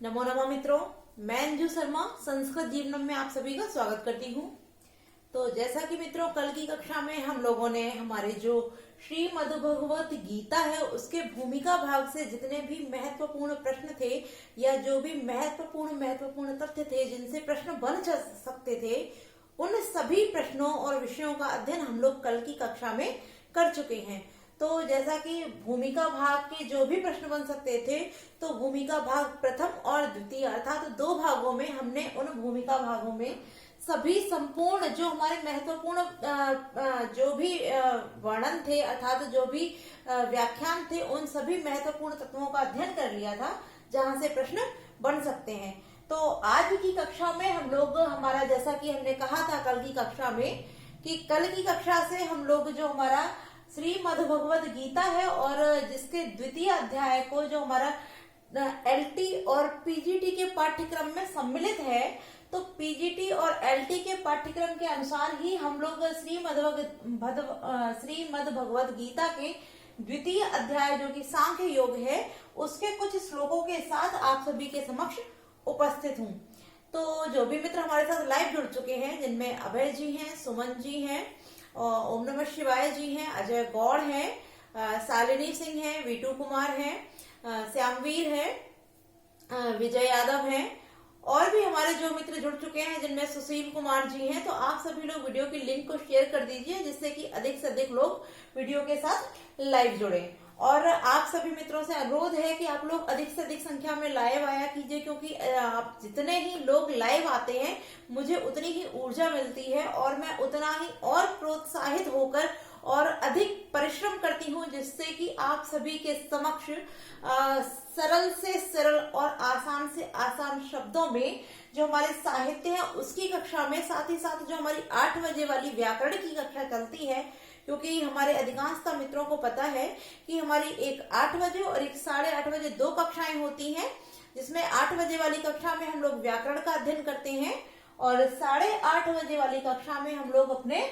नमो नमः मित्रों, मैं अंजू शर्मा संस्कृत जीवनम में आप सभी का स्वागत करती हूँ। तो जैसा कि मित्रों, कल की कक्षा में हम लोगों ने हमारे जो श्रीमद् भगवत गीता है उसके भूमिका भाग से जितने भी महत्वपूर्ण प्रश्न थे या जो भी महत्वपूर्ण तथ्य थे जिनसे प्रश्न बन सकते थे, उन सभी प्रश्नों और विषयों का अध्ययन हम लोग कल की कक्षा में कर चुके हैं। तो जैसा कि भूमिका भाग के जो भी प्रश्न बन सकते थे, तो भूमिका भाग प्रथम और द्वितीय अर्थात दो भागों में हमने उन भूमिका भागों में सभी संपूर्ण जो हमारे महत्वपूर्ण जो भी वर्णन थे अर्थात जो भी व्याख्यान थे, उन सभी महत्वपूर्ण तत्वों का अध्ययन कर लिया था जहां से प्रश्न बन सकते हैं। तो आज की कक्षा में हम लोग हमारा, जैसा कि हमने कहा था कल की कक्षा में, कि कल की कक्षा से हम लोग जो हमारा श्रीमद् भगवत गीता है और जिसके द्वितीय अध्याय को जो हमारा एलटी और पीजीटी के पाठ्यक्रम में सम्मिलित है, तो पीजीटी और एलटी के पाठ्यक्रम के अनुसार ही हम लोग श्रीमद् भगवत गीता के द्वितीय अध्याय जो कि सांख्य योग है उसके कुछ श्लोकों के साथ आप सभी के समक्ष उपस्थित हूँ। तो जो भी मित्र हमारे साथ लाइव जुड़ चुके हैं, जिनमें अभय जी हैं, सुमन जी हैं, ओम नमः शिवाय जी हैं, अजय गौड़ हैं, शालिनी सिंह हैं, वीटू कुमार हैं, श्यामवीर हैं, विजय यादव हैं, और भी हमारे जो मित्र जुड़ चुके हैं जिनमें सुशील कुमार जी हैं। तो आप सभी लोग वीडियो की लिंक को शेयर कर दीजिए जिससे कि अधिक से अधिक लोग वीडियो के साथ लाइव जुड़े। और आप सभी मित्रों से अनुरोध है कि आप लोग अधिक से अधिक संख्या में लाइव आया कीजिए, क्योंकि आप जितने ही लोग लाइव आते हैं मुझे उतनी ही ऊर्जा मिलती है और मैं उतना ही और प्रोत्साहित होकर और अधिक परिश्रम करती हूँ, जिससे कि आप सभी के समक्ष सरल से सरल और आसान से आसान शब्दों में जो हमारे साहित्य है उसकी कक्षा में, साथ ही साथ जो हमारी 8 बजे वाली व्याकरण की कक्षा चलती है, क्योंकि हमारे अधिकांशतः मित्रों को पता है कि हमारी एक 8 बजे और एक 8:30 बजे 2 कक्षाएं होती हैं, जिसमें 8 बजे वाली कक्षा में हम लोग व्याकरण का अध्ययन करते हैं और 8:30 बजे वाली कक्षा में हम लोग अपने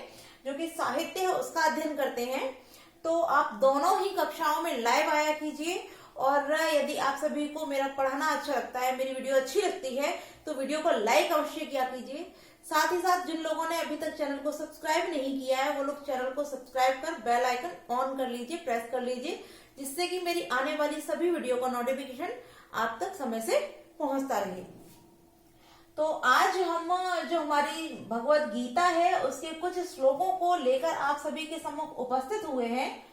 जो कि साहित्य है उसका अध्ययन करते हैं। तो आप दोनों ही कक्षाओं में लाइव आया कीजिए। और यदि आप सभी को मेरा पढ़ाना अच्छा लगता है, मेरी वीडियो अच्छी लगती है, तो वीडियो को लाइक अवश्य किया कीजिए। साथ ही साथ जिन लोगों ने अभी तक चैनल को सब्सक्राइब नहीं किया है वो लोग चैनल को सब्सक्राइब कर बेल आइकन ऑन कर लीजिए, प्रेस कर लीजिए, जिससे कि मेरी आने वाली सभी वीडियो का नोटिफिकेशन आप तक समय से पहुंचता रहे। तो आज हम जो हमारी भगवत गीता है उसके कुछ श्लोकों को लेकर आप सभी के सम्मुख उपस्थित हुए हैं।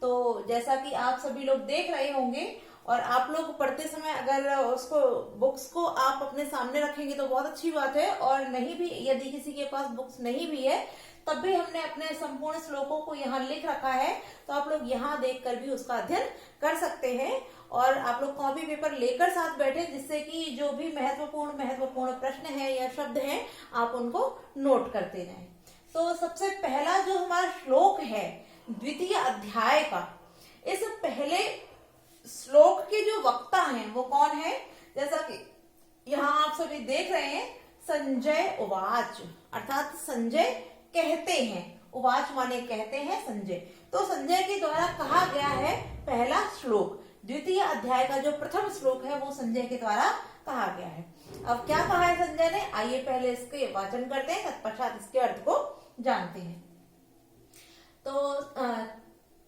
तो जैसा कि आप सभी लोग देख रहे होंगे, और आप लोग पढ़ते समय अगर उसको बुक्स को आप अपने सामने रखेंगे तो बहुत अच्छी बात है, और नहीं भी, यदि किसी के पास बुक्स नहीं भी है तब भी हमने अपने संपूर्ण श्लोकों को यहाँ लिख रखा है, तो आप लोग यहाँ देखकर भी उसका अध्ययन कर सकते हैं। और आप लोग कॉपी पेपर लेकर साथ बैठे, जिससे कि जो भी महत्वपूर्ण प्रश्न है या शब्द हैं आप उनको नोट करते रहें। तो सबसे पहला जो हमारा श्लोक है द्वितीय अध्याय का, इस पहले श्लोक के जो वक्ता हैं वो कौन है, जैसा कि यहाँ आप सभी देख रहे हैं, संजय उवाच, अर्थात संजय कहते हैं, उवाच माने कहते हैं संजय। तो संजय के द्वारा कहा गया है पहला श्लोक, द्वितीय अध्याय का जो प्रथम श्लोक है वो संजय के द्वारा कहा गया है। अब क्या कहा है संजय ने, आइए पहले इसके वाचन करते हैं, तत्पश्चात इसके अर्थ को जानते हैं। तो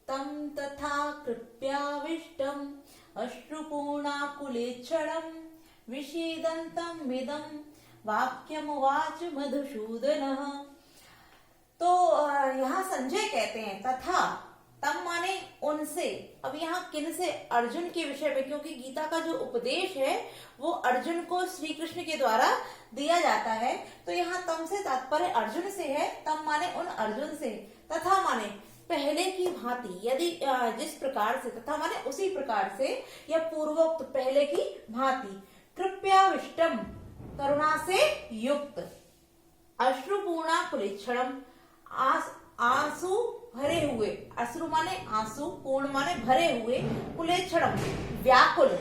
तम तथा कृप्याविष्टम अश्रुपूर्णाकुलेच्छणं विषीदन्तं मिदं वाक्यमुवाच मधुसूदनः। तो यहाँ संजय कहते हैं तथा, तम माने उनसे, अब यहाँ किन से, अर्जुन के विषय में, क्योंकि गीता का जो उपदेश है वो अर्जुन को श्री कृष्ण के द्वारा दिया जाता है, तो यहाँ तम से तात्पर्य अर्जुन से है, तम माने उन अर्जुन से, तथा माने पहले की भांति, यदि जिस प्रकार से, तथा माने उसी प्रकार से या पूर्वोक्त पहले की भांति, कृप्याविष्टम करुणा से युक्त, अश्रुपूर्णा कुलेच्छणम आंसू भरे हुए, अश्रु माने आंसू, पूर्ण माने भरे हुए, कुलेच्छणम व्याकुल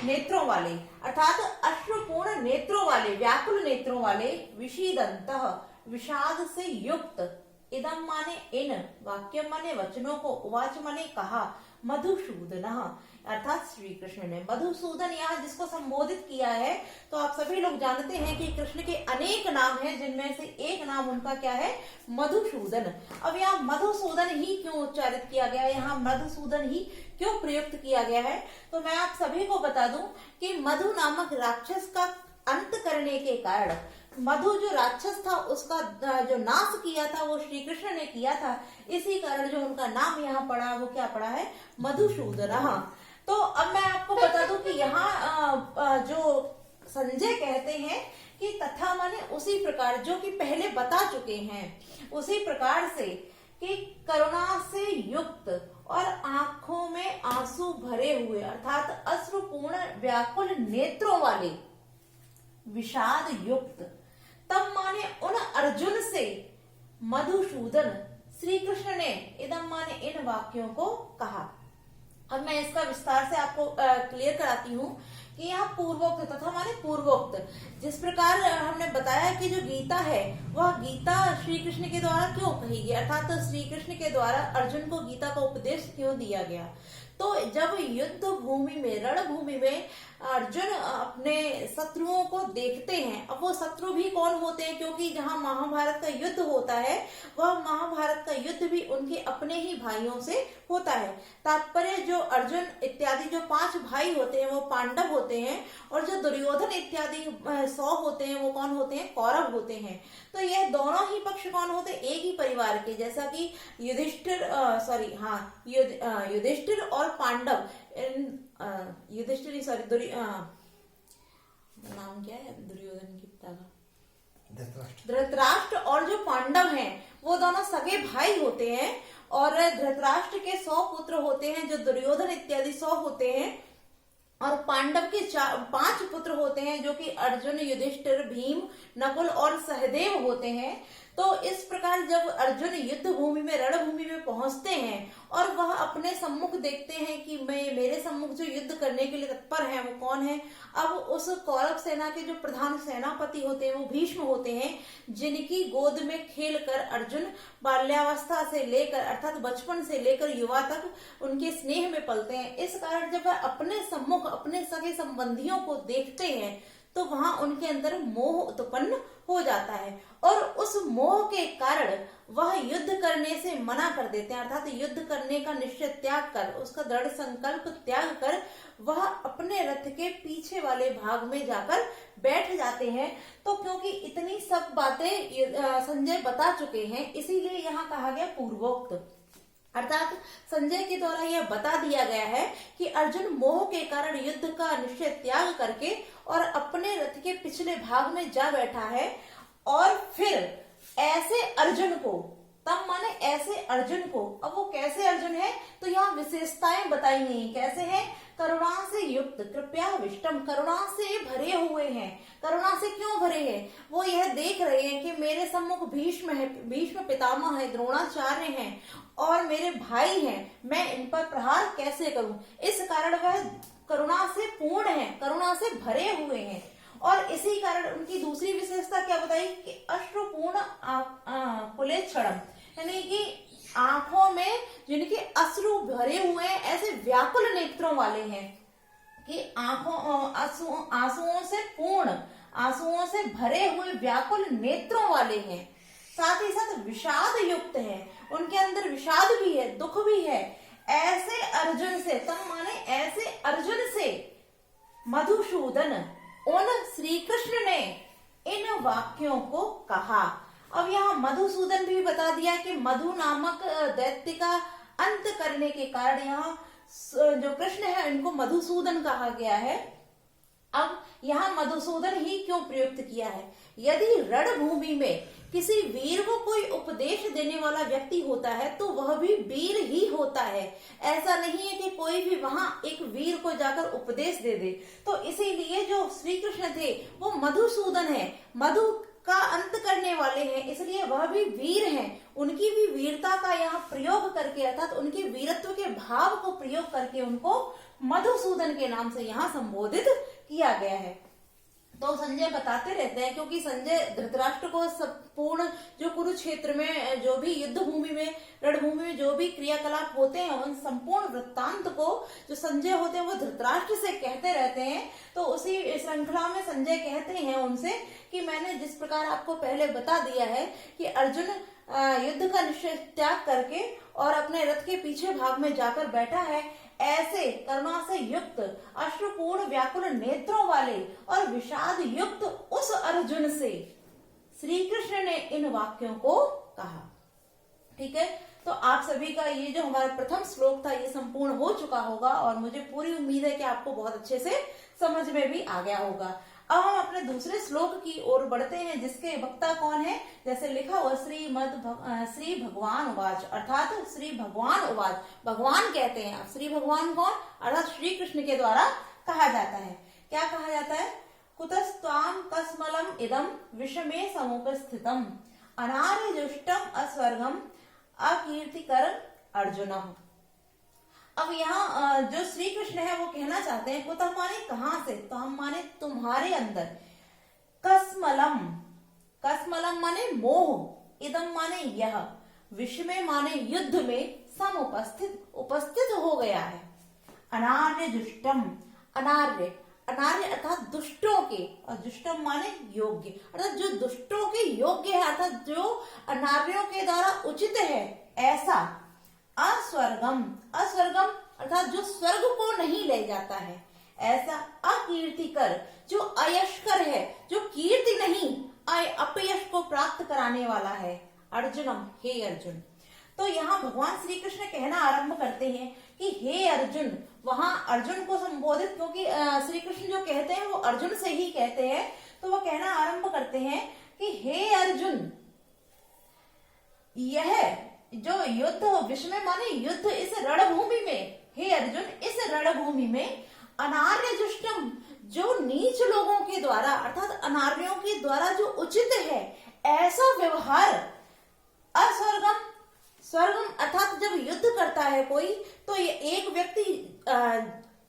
नेत्रों वाले, अर्थात अश्रुपूर्ण नेत्रों वाले, व्याकुल नेत्रों वाले, विषीदंतः विषाद से युक्त, इदम माने इन, वाक्यम माने वचनों को, उवाच माने कहा, मधुसूदन, अर्थात श्री कृष्ण ने। मधुसूदन यहाँ जिसको संबोधित किया है, तो आप सभी लोग जानते हैं कि कृष्ण के अनेक नाम हैं, जिनमें से एक नाम उनका क्या है, मधुसूदन। अब यहाँ मधुसूदन ही क्यों उच्चारित किया गया है, यहाँ मधुसूदन ही क्यों प्रयुक्त किया गया है, तो मैं आप सभी को बता दूं कि मधु नामक राक्षस का अंत करने के कारण, मधु जो राक्षस था उसका जो नाश किया था वो श्री कृष्ण ने किया था, इसी कारण जो उनका नाम यहाँ पड़ा वो क्या पड़ा है, मधुसूदन। तो अब मैं आपको बता दूं कि यहाँ जो संजय कहते हैं कि तथा माने उसी प्रकार, जो कि पहले बता चुके हैं, उसी प्रकार से कि करुणा से युक्त और आंखों में आंसू भरे हुए, अर्थात अश्रुपूर्ण व्याकुल नेत्रों वाले, विषाद युक्त, तब माने उन अर्जुन से मधुसूदन श्री कृष्ण ने इदम माने इन वाक्यों को कहा। अब मैं इसका विस्तार से आपको क्लियर कराती हूँ कि यहाँ पूर्वोक्त, तथा माने पूर्वोक्त, जिस प्रकार हमने बताया कि जो गीता है वह गीता श्री कृष्ण के द्वारा क्यों कही गई, अर्थात तो श्री कृष्ण के द्वारा अर्जुन को गीता का उपदेश क्यों दिया गया। तो जब युद्ध भूमि में, रणभूमि में अर्जुन अपने शत्रुओं को देखते हैं, अब वो शत्रु भी कौन होते हैं, क्योंकि जहां महाभारत का युद्ध होता है वह महाभारत का युद्ध भी उनके अपने ही भाइयों से होता है। तात्पर्य जो अर्जुन इत्यादि जो 5 भाई होते हैं वो पांडव होते हैं, और जो दुर्योधन इत्यादि 100 होते हैं वो कौन होते हैं, कौरव होते हैं। तो यह दोनों ही पक्ष कौन होते हैं, एक ही परिवार के, जैसा कि युधिष्ठिर और पांडव, युधिष्ठिर नाम क्या है दुर्योधन की पिता का, धृतराष्ट्र, और जो पांडव हैं वो दोनों सगे भाई होते हैं, और धृतराष्ट्र के 100 पुत्र होते हैं, जो दुर्योधन इत्यादि 100 होते हैं, और पांडव के 5 पुत्र होते हैं, जो कि अर्जुन, युधिष्ठिर, भीम, नकुल और सहदेव होते हैं। तो इस प्रकार जब अर्जुन युद्ध भूमि में, रणभूमि में पहुंचते हैं और वह अपने सम्मुख देखते हैं कि मेरे सम्मुख जो युद्ध करने के लिए तत्पर है वो कौन है। अब उस कौरव सेना के जो प्रधान सेनापति होते हैं वो भीष्म होते हैं, जिनकी गोद में खेलकर अर्जुन बाल्यावस्था से लेकर, अर्थात बचपन से लेकर युवा तक उनके स्नेह में पलते हैं। इस कारण जब वह अपने सम्मुख अपने सगे संबंधियों को देखते हैं तो वहां उनके अंदर मोह उत्पन्न हो जाता है, और उस मोह के कारण वह युद्ध करने से मना कर देते हैं, अर्थात युद्ध करने का निश्चय त्याग कर, उसका दृढ़ संकल्प त्याग कर वह अपने रथ के पीछे वाले भाग में जाकर बैठ जाते हैं। तो क्योंकि इतनी सब बातें संजय बता चुके हैं, इसीलिए यहाँ कहा गया पूर्वोक्त, अर्थात संजय के द्वारा यह बता दिया गया है कि अर्जुन मोह के कारण युद्ध का निश्चय त्याग करके और अपने रथ के पिछले भाग में जा बैठा है, और फिर ऐसे अर्जुन को, तब माने ऐसे अर्जुन को, अब वो कैसे अर्जुन है, तो यहाँ विशेषताएं बताई गई, कैसे हैं, करुणा से युक्त, कृपया विष्टम, करुणा से भरे हुए हैं। करुणा से क्यों भरे हैं, वो यह देख रहे हैं कि मेरे सम्मुख भीष्म है, भीष्म पितामह है, द्रोणाचार्य हैं और मेरे भाई हैं, मैं इन पर प्रहार कैसे करूं। इस कारण वह करुणा से पूर्ण है, करुणा से भरे हुए हैं। और इसी कारण उनकी दूसरी विशेषता क्या बताई कि अश्रुपूर्ण कुलेक्षणम, यानी कि आंखों में जिनके अश्रु भरे हुए हैं, ऐसे व्याकुल नेत्रों वाले हैं कि आंसुओं से पूर्ण, आंसुओं से भरे हुए व्याकुल नेत्रों वाले हैं। साथ ही साथ विषाद युक्त है, उनके अंदर विषाद भी है, दुख भी है। ऐसे अर्जुन से, तब माने ऐसे अर्जुन से मधुसूदन उन श्री कृष्ण ने इन वाक्यों को कहा। अब यहाँ मधुसूदन भी बता दिया कि मधु नामक दैत्य का अंत करने के कारण यहाँ जो कृष्ण है इनको मधुसूदन कहा गया है। अब यहाँ मधुसूदन ही क्यों प्रयुक्त किया है, यदि रणभूमि में किसी वीर को कोई उपदेश देने वाला व्यक्ति होता है तो वह भी वीर ही होता है। ऐसा नहीं है कि कोई भी वहां एक वीर को जाकर उपदेश दे दे। तो इसीलिए जो श्री कृष्ण थे वो मधुसूदन है, मधु का अंत करने वाले हैं, इसलिए वह भी वीर हैं। उनकी भी वीरता का यहाँ प्रयोग करके, अर्थात उनके वीरत्व के भाव को प्रयोग करके उनको मधुसूदन के नाम से यहाँ संबोधित किया गया है। तो संजय बताते रहते हैं, क्योंकि संजय धृतराष्ट्र को संपूर्ण जो कुरुक्षेत्र में जो भी युद्ध भूमि में, रणभूमि में जो भी क्रियाकलाप होते हैं, उन संपूर्ण वृत्तांत को जो संजय होते हैं वो धृतराष्ट्र से कहते रहते हैं। तो उसी श्रृंखला में संजय कहते हैं उनसे कि मैंने जिस प्रकार आपको पहले बता दिया है कि अर्जुन युद्ध का निश्चय त्याग करके और अपने रथ के पीछे भाग में जाकर बैठा है, ऐसे करुणा से युक्त, अश्रुपूर्ण व्याकुल नेत्रों वाले और विषाद युक्त उस अर्जुन से श्री कृष्ण ने इन वाक्यों को कहा। ठीक है, तो आप सभी का ये जो हमारा प्रथम श्लोक था ये संपूर्ण हो चुका होगा और मुझे पूरी उम्मीद है कि आपको बहुत अच्छे से समझ में भी आ गया होगा। अब हम अपने दूसरे श्लोक की ओर बढ़ते हैं, जिसके वक्ता कौन है, जैसे लिखा हुआ श्री भगवान उवाच, अर्थात श्री भगवान उवाच, भगवान कहते हैं। अब श्री भगवान कौन, अर्थात श्री कृष्ण के द्वारा कहा जाता है। क्या कहा जाता है, कुतस्त्वाम कस्मलम इदम विषमे समुपस्थितम अनार्य जुष्टम अस्वर्गम अकीर्तिकर अर्जुन। अब यहाँ जो श्री कृष्ण है वो कहना चाहते हैं, कुतः माने कहां से, तो हम माने तुम्हारे अंदर, कस्मलम, कस्मलम माने मोह, इदम माने यह, विषमे माने युद्ध में, सम उपस्थित हो गया है। अनार्य जुष्टम, अनार्य, अनार्य अर्थात दुष्टों के, और जुष्टम माने योग्य, अर्थात जो दुष्टों के योग्य है, अर्थात जो अनार्यों के द्वारा उचित है ऐसा। अस्वर्गम, अस्वर्गम अर्थात जो स्वर्ग को नहीं ले जाता है ऐसा। अकीर्तिकर, जो अयशकर है, जो कीर्ति नहीं अपयश को प्राप्त कराने वाला है। अर्जुनम, हे अर्जुन। तो यहाँ भगवान श्री कृष्ण कहना आरंभ करते हैं कि हे अर्जुन, वहां अर्जुन को संबोधित, क्योंकि श्री कृष्ण जो कहते हैं वो अर्जुन से ही कहते हैं, तो वो कहना आरंभ करते हैं कि हे अर्जुन, यह जो युद्ध, विषम माने युद्ध, इस रणभूमि में, हे अर्जुन इस रणभूमि में अनार्य जुष्टम, जो नीच लोगों के द्वारा अर्थात अनार्यों के द्वारा जो उचित है ऐसा व्यवहार, अस्वर्गम, स्वर्गम अर्थात जब युद्ध करता है कोई, तो ये एक व्यक्ति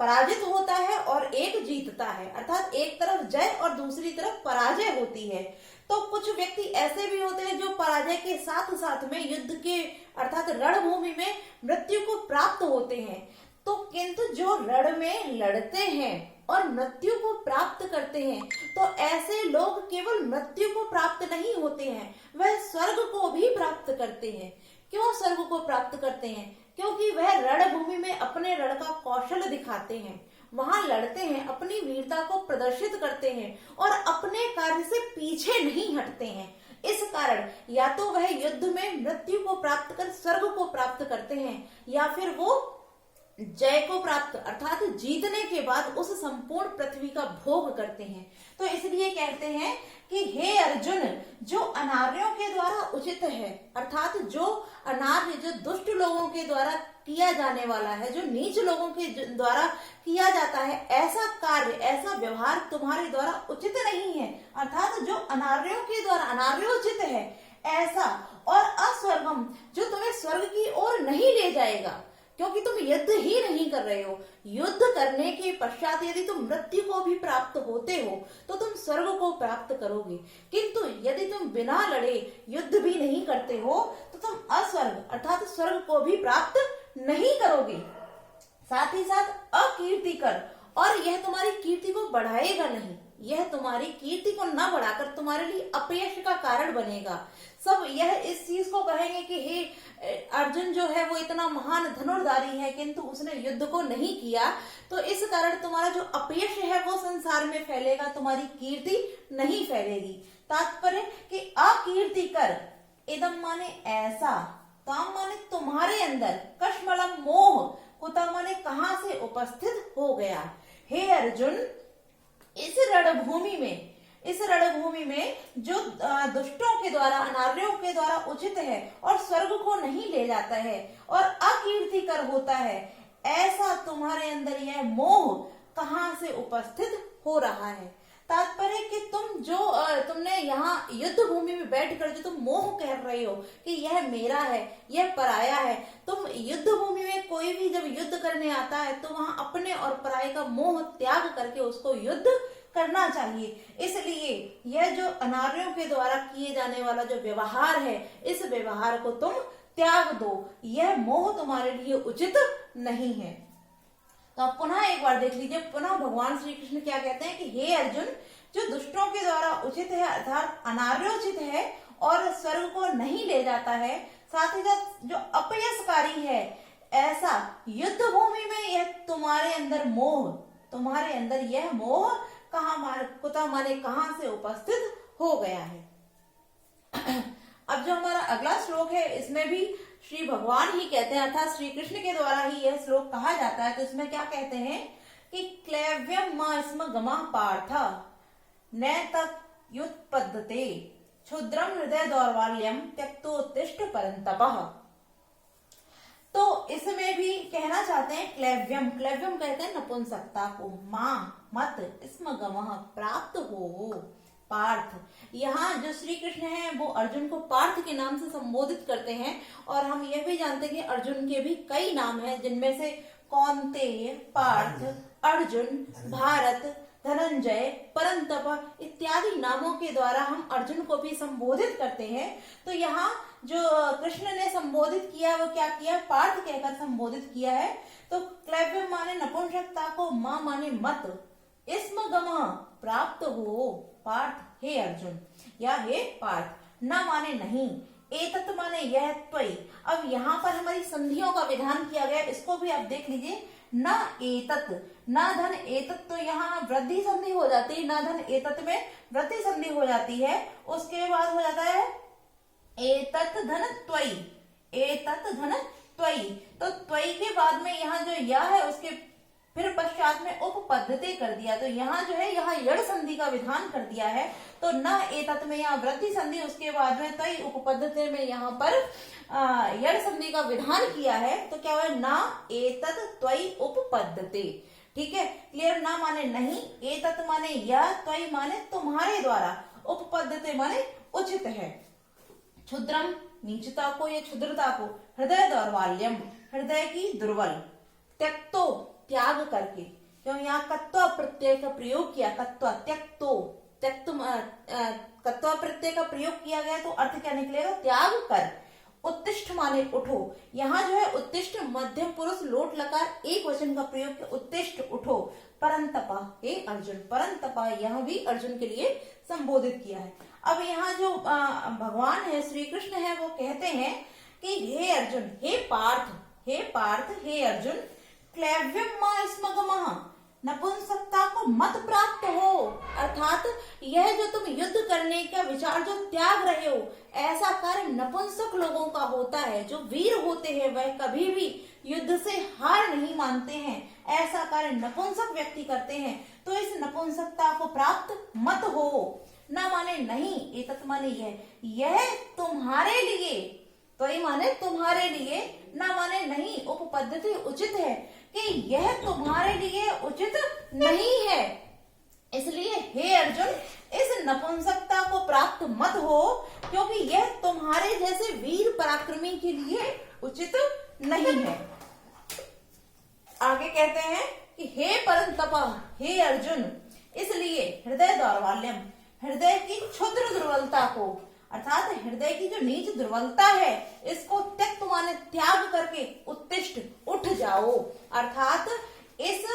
पराजित होता है और एक जीतता है, अर्थात एक तरफ जय और दूसरी तरफ पराजय होती है। तो कुछ व्यक्ति ऐसे भी होते हैं जो पराजय के साथ साथ में युद्ध के अर्थात रणभूमि में मृत्यु को प्राप्त होते हैं। तो किंतु जो रण में लड़ते हैं और मृत्यु को प्राप्त करते हैं, तो ऐसे लोग केवल मृत्यु को प्राप्त नहीं होते हैं, वह स्वर्ग को भी प्राप्त करते हैं। क्यों स्वर्ग को प्राप्त करते हैं? क्योंकि वह रणभूमि में अपने रण का कौशल दिखाते हैं, वहां लड़ते हैं, अपनी वीरता को प्रदर्शित करते हैं और अपने कार्य से पीछे नहीं हटते हैं। इस कारण या तो वह युद्ध में मृत्यु को प्राप्त कर स्वर्ग को प्राप्त करते हैं, या फिर वो जय को प्राप्त अर्थात जीतने के बाद उस संपूर्ण पृथ्वी का भोग करते हैं। तो इसलिए कहते हैं कि हे अर्जुन, जो अनार्यों के द्वारा उचित है, अर्थात जो अनार्य, जो दुष्ट लोगों के द्वारा किया जाने वाला है, जो नीच लोगों के द्वारा किया जाता है, ऐसा कार्य, ऐसा व्यवहार तुम्हारे द्वारा उचित नहीं है, अर्थात जो अनार्यों के द्वारा अनार्योचित है ऐसा। और अस्वर्गम, जो तुम्हें स्वर्ग की ओर नहीं ले जाएगा, क्योंकि तुम युद्ध ही नहीं कर रहे हो। युद्ध करने के पश्चात यदि तुम मृत्यु को भी प्राप्त होते हो तो तुम स्वर्ग को प्राप्त करोगे, किंतु यदि तुम बिना लड़े युद्ध भी नहीं करते हो तो तुम अस्वर्ग अर्थात स्वर्ग को भी प्राप्त नहीं करोगे। साथ ही साथ अकीर्तिकर, और यह तुम्हारी कीर्ति को बढ़ाएगा नहीं, यह तुम्हारी कीर्ति को न बढ़ाकर तुम्हारे लिए अपयश का कारण बनेगा। सब यह इस चीज को कहेंगे कि हे अर्जुन जो है वो इतना महान धनुर्धारी है, किंतु उसने युद्ध को नहीं किया, तो इस कारण तुम्हारा जो अपयश है वो संसार में फैलेगा, तुम्हारी कीर्ति नहीं फैलेगी। तात्पर्य कि अकीर्ति कर, इदम माने ऐसा, ताम माने तुम्हारे अंदर, कश्मलम मोह, कुतः माने कहां से उपस्थित हो गया। हे अर्जुन, इस रणभूमि में जो दुष्टों के द्वारा, अनार्यों के द्वारा उचित है और स्वर्ग को नहीं ले जाता है और अकीर्तिकर होता है, ऐसा तुम्हारे अंदर यह मोह कहां से उपस्थित हो रहा है। तात्पर्य कि तुमने यहाँ युद्ध भूमि में बैठकर जो तुम मोह कह रहे हो कि यह मेरा है, यह पराया है, तुम युद्ध भूमि में कोई भी जब युद्ध करने आता है तो वहां अपने और पराये का मोह त्याग करके उसको युद्ध करना चाहिए। इसलिए यह जो अनार्यों के द्वारा किए जाने वाला जो व्यवहार है, इस व्यवहार को तुम त्याग दो, यह मोह तुम्हारे लिए उचित नहीं है। तो आप पुनः एक बार देख लीजिए, पुनः भगवान श्री कृष्ण क्या कहते हैं कि हे अर्जुन, जो दुष्टों के द्वारा उचित है अर्थात अनार्योचित है और स्वर्ग को नहीं ले जाता है, साथ ही साथ जो अपयसकारी है, ऐसा युद्ध भूमि में यह तुम्हारे अंदर मोह, तुम्हारे अंदर यह मोह कुतः माने कहां से उपस्थित हो गया है। अब जो हमारा अगला श्लोक है, इसमें भी श्री भगवान ही कहते हैं अर्थात श्री कृष्ण के द्वारा ही यह श्लोक कहा जाता है। तो इसमें क्या कहते हैं कि क्लैव्यम मा स्म गमा पार्थ न तत् युत्पद्यते क्षुद्रम हृदय दौर्बल्यम त्यक्तोत्तिष्ठ परंतपः। तो इसमें भी कहना चाहते हैं क्लैव्यम, क्लैव्यम कहते हैं नपुंसकता को, मां मत स्म गमः प्राप्त हो पार्थ। यहाँ जो श्री कृष्ण है वो अर्जुन को पार्थ के नाम से संबोधित करते हैं, और हम यह भी जानते हैं कि अर्जुन के भी कई नाम हैं, जिनमें से कौन्तेय, पार्थ, अर्जुन, भारत, धनंजय, परंतप इत्यादि नामों के द्वारा हम अर्जुन को भी संबोधित करते हैं। तो यहाँ जो कृष्ण ने संबोधित किया वो क्या किया, पार्थ कहकर संबोधित किया है। तो क्लैव्य माने नपुंसकता को, मां माने मत, स्म गमः प्राप्त हो पार्थ हे अर्जुन, या हे पार्थ, न माने नहीं, एतत् माने यह त्वयि। अब यहाँ पर हमारी संधियों का विधान किया गया, इसको भी आप देख लीजिए। न एतत्, न धन एतत्, तो यहाँ वृद्धि संधि हो जाती है, न धन एतत् में वृद्धि संधि हो जाती है। उसके बाद हो जाता है एतत् धन त्वयि, एतत् धन त्वयि। तो त्वयि के बाद में यहाँ जो या है उसके फिर पश्चात में उपपद्धति कर दिया, तो यहाँ जो है यहाँ यड़ संधि का विधान कर दिया है। तो न एतत् में यहाँ वृद्धि संधि, उसके बाद में त्वयि उपपद्धति में यहाँ पर यड़ संधि का विधान किया है। तो क्या हुआ, न एतत् त्वयि उपपद्धति। ठीक है, क्लियर। ना माने नहीं, एतत् माने यह, त्वयि माने तुम्हारे द्वारा, उपपद्धति माने उचित है। क्षुद्रम नीचता को या क्षुद्रता को, हृदय दौर्बल्यम हृदय की दुर्बल, त्यक्तो त्याग करके, क्यों यहाँ कत्वा प्रत्यय का प्रयोग किया, कत्वा त्यक्तो, त्यक्त कत्वा प्रत्यय का प्रयोग किया गया तो अर्थ क्या निकलेगा, त्याग कर। उत्तिष्ठ माने उठो, यहाँ जो है उत्तिष्ठ मध्यम पुरुष लोट लकार एक वचन का प्रयोग किया, उत्तिष्ठ उठो। परंतपा हे अर्जुन, परंतपा यहाँ भी अर्जुन के लिए संबोधित किया है। अब यहाँ जो भगवान है श्री कृष्ण है वो कहते हैं कि हे अर्जुन, हे पार्थ, हे पार्थ, हे अर्जुन, क्लैव्यम मा स्म गमः, नपुंसकता को मत प्राप्त हो, अर्थात यह जो तुम युद्ध करने का विचार जो त्याग रहे हो, ऐसा कार्य नपुंसक लोगों का होता है। जो वीर होते हैं वह कभी भी युद्ध से हार नहीं मानते हैं, ऐसा कार्य नपुंसक व्यक्ति करते हैं। तो इस नपुंसकता को प्राप्त मत हो। न माने नहीं, एतत् माने यह तुम्हारे लिए, तो ये माने तुम्हारे लिए, न माने नहीं, उपपद्धति उचित है कि यह तुम्हारे लिए उचित नहीं है। इसलिए हे अर्जुन, इस नपुंसकता को प्राप्त मत हो, क्योंकि यह तुम्हारे जैसे वीर पराक्रमी के लिए उचित नहीं है। आगे कहते हैं कि हे परंतपा, हे अर्जुन, इसलिए हृदय दौर्बल्यम हृदय की क्षुद्र दुर्बलता को, अर्थात हृदय की जो नीच दुर्बलता है, इसको त्यक्त माने त्याग करके उत्तिष्ठ उठ जाओ। अर्थात इस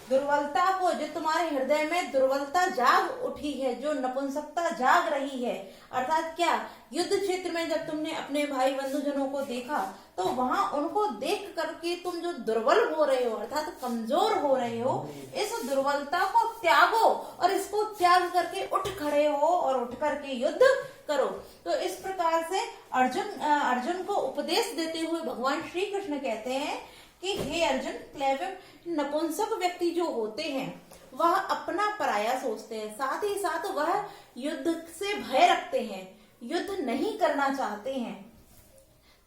दुर्बलता को, जो तुम्हारे हृदय में दुर्बलता जाग उठी है, जो नपुंसकता जाग रही है, अर्थात क्या, युद्ध क्षेत्र में जब तुमने अपने भाई बंधुजनों को देखा तो वहां उनको देख करके तुम जो दुर्बल हो रहे हो, अर्थात कमजोर हो रहे हो, इस दुर्बलता को त्यागो और इसको त्याग करके उठ खड़े हो और उठ करके युद्ध करो। तो इस प्रकार से अर्जुन को उपदेश देते हुए भगवान श्री कृष्ण कहते हैं कि हे अर्जुन, क्लैव्यम नपुंसक व्यक्ति जो होते हैं वह अपना पराया सोचते हैं, साथ ही साथ वह युद्ध से भय रखते हैं, युद्ध नहीं करना चाहते हैं।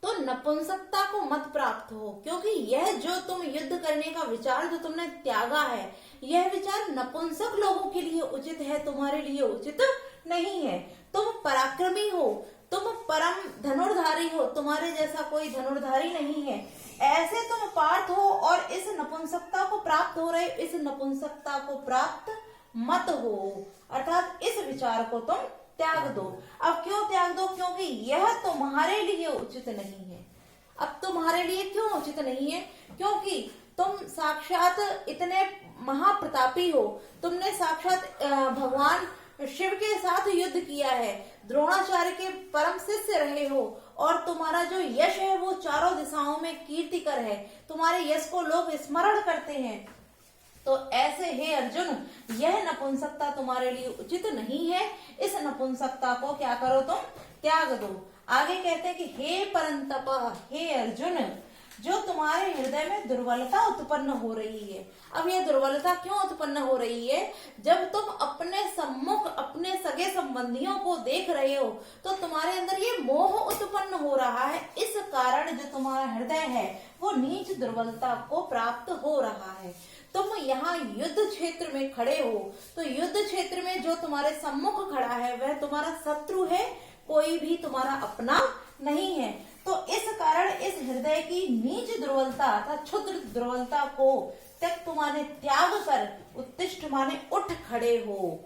तो नपुंसकता को मत प्राप्त हो, क्योंकि यह जो तुम युद्ध करने का विचार जो तुमने त्यागा है, यह विचार नपुंसक लोगों के लिए उचित है, तुम्हारे लिए उचित नहीं है। तुम पराक्रमी हो, तुम परम धनुर्धारी हो, तुम्हारे जैसा कोई धनुर्धारी नहीं है, ऐसे तुम पार्थ हो और इस नपुंसकता को प्राप्त हो रहे, इस नपुंसकता को प्राप्त मत हो, अर्थात इस विचार को तुम त्याग दो। अब क्यों त्याग दो? क्योंकि यह तुम्हारे लिए उचित नहीं है। अब तुम्हारे लिए क्यों उचित नहीं है? क्योंकि तुम साक्षात इतने महाप्रतापी हो, तुमने साक्षात भगवान शिव के साथ युद्ध किया है, द्रोणाचार्य के परम शिष्य रहे हो, और तुम्हारा जो यश है वो चारों दिशाओं में कीर्तिकर है, तुम्हारे यश को लोग स्मरण करते हैं। तो ऐसे हे अर्जुन, यह नपुंसकता तुम्हारे लिए उचित नहीं है। इस नपुंसकता को क्या करो? तुम त्याग दो। आगे कहते हैं कि हे परंतप, हे अर्जुन, जो तुम्हारे हृदय में दुर्बलता उत्पन्न हो रही है। अब यह दुर्बलता क्यों उत्पन्न हो रही है? जब तुम अपने सम्मुख अपने सगे संबंधियों को देख रहे हो तो तुम्हारे अंदर ये मोह उत्पन्न हो रहा है। इस कारण जो तुम्हारा हृदय है वो नीच दुर्बलता को प्राप्त हो रहा है। तुम यहाँ युद्ध क्षेत्र में खड़े हो, तो युद्ध क्षेत्र में जो तुम्हारे सम्मुख खड़ा है वह तुम्हारा शत्रु है, कोई भी तुम्हारा अपना नहीं है। तो इस कारण इस हृदय की नीच दुर्बलता अर्थात क्षुद्र दुर्बलता को त्यक्त माने त्याग कर उत्तिष्ठ माने उठ खड़े हो।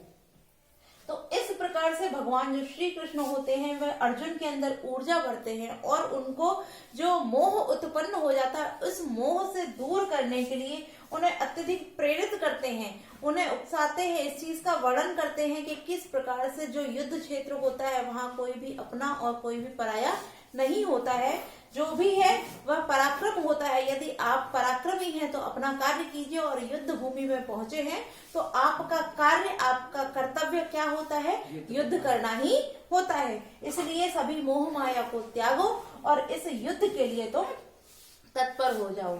तो इस प्रकार से भगवान जो श्री कृष्ण होते हैं वह अर्जुन के अंदर ऊर्जा भरते हैं और उनको जो मोह उत्पन्न हो जाता है उस मोह से दूर करने के लिए उन्हें अत्यधिक प्रेरित करते हैं, उन्हें उकसाते हैं, इस चीज का वर्णन करते हैं कि किस प्रकार से जो युद्ध क्षेत्र होता है वहां कोई भी अपना और कोई भी पराया नहीं होता है, जो भी है वह पराक्रम होता है। यदि आप पराक्रमी हैं तो अपना कार्य कीजिए, और युद्ध भूमि में पहुंचे हैं तो आपका कार्य, आपका कर्तव्य क्या होता है? युद्ध करना ही होता है। इसलिए सभी मोह माया को त्यागो और इस युद्ध के लिए तुम तत्पर हो जाओ।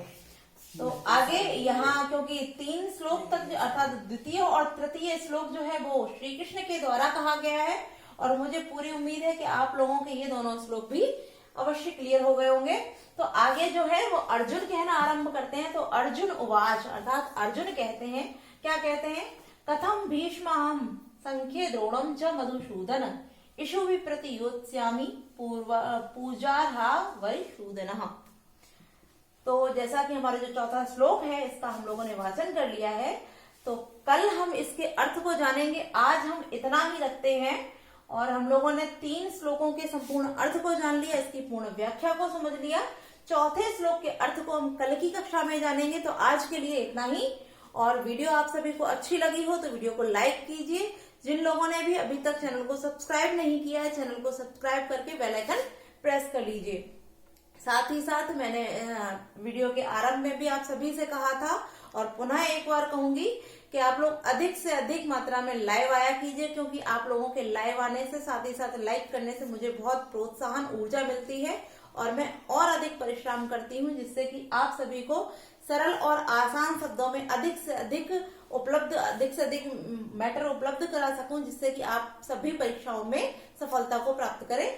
तो आगे यहाँ क्योंकि 3 श्लोक तक अर्थात द्वितीय और तृतीय श्लोक जो है वो श्री कृष्ण के द्वारा कहा गया है, और मुझे पूरी उम्मीद है कि आप लोगों के ये दोनों श्लोक भी अवश्य क्लियर हो गए होंगे। तो आगे जो है वो अर्जुन कहना आरंभ करते हैं। तो अर्जुन उवाच, अर्थात अर्जुन कहते हैं, क्या कहते हैं? कथम भीष्माहम संख्ये द्रोणम च मधुसूदन इषु विप्रति योत्स्यामि पूजार्हा वैशूदनः। तो जैसा कि हमारा जो चौथा श्लोक है इसका हम लोगों ने वाचन कर लिया है, तो कल हम इसके अर्थ को जानेंगे। आज हम इतना ही रखते हैं, और हम लोगों ने 3 श्लोकों के संपूर्ण अर्थ को जान लिया, इसकी पूर्ण व्याख्या को समझ लिया। चौथे श्लोक के अर्थ को हम कल की कक्षा में जानेंगे। तो आज के लिए इतना ही, और वीडियो आप सभी को अच्छी लगी हो तो वीडियो को लाइक कीजिए। जिन लोगों ने भी अभी तक चैनल को सब्सक्राइब नहीं किया है, चैनल को सब्सक्राइब करके बेल आइकन प्रेस कर लीजिए। साथ ही साथ मैंने वीडियो के आरंभ में भी आप सभी से कहा था, और पुनः एक बार कहूंगी कि आप लोग अधिक से अधिक मात्रा में लाइव आया कीजिए, क्योंकि आप लोगों के लाइव आने से, साथ ही साथ लाइक करने से मुझे बहुत प्रोत्साहन, ऊर्जा मिलती है, और मैं और अधिक परिश्रम करती हूँ जिससे कि आप सभी को सरल और आसान शब्दों में अधिक से अधिक मैटर उपलब्ध करा सकूं, जिससे कि आप सभी परीक्षाओं में सफलता को प्राप्त करें।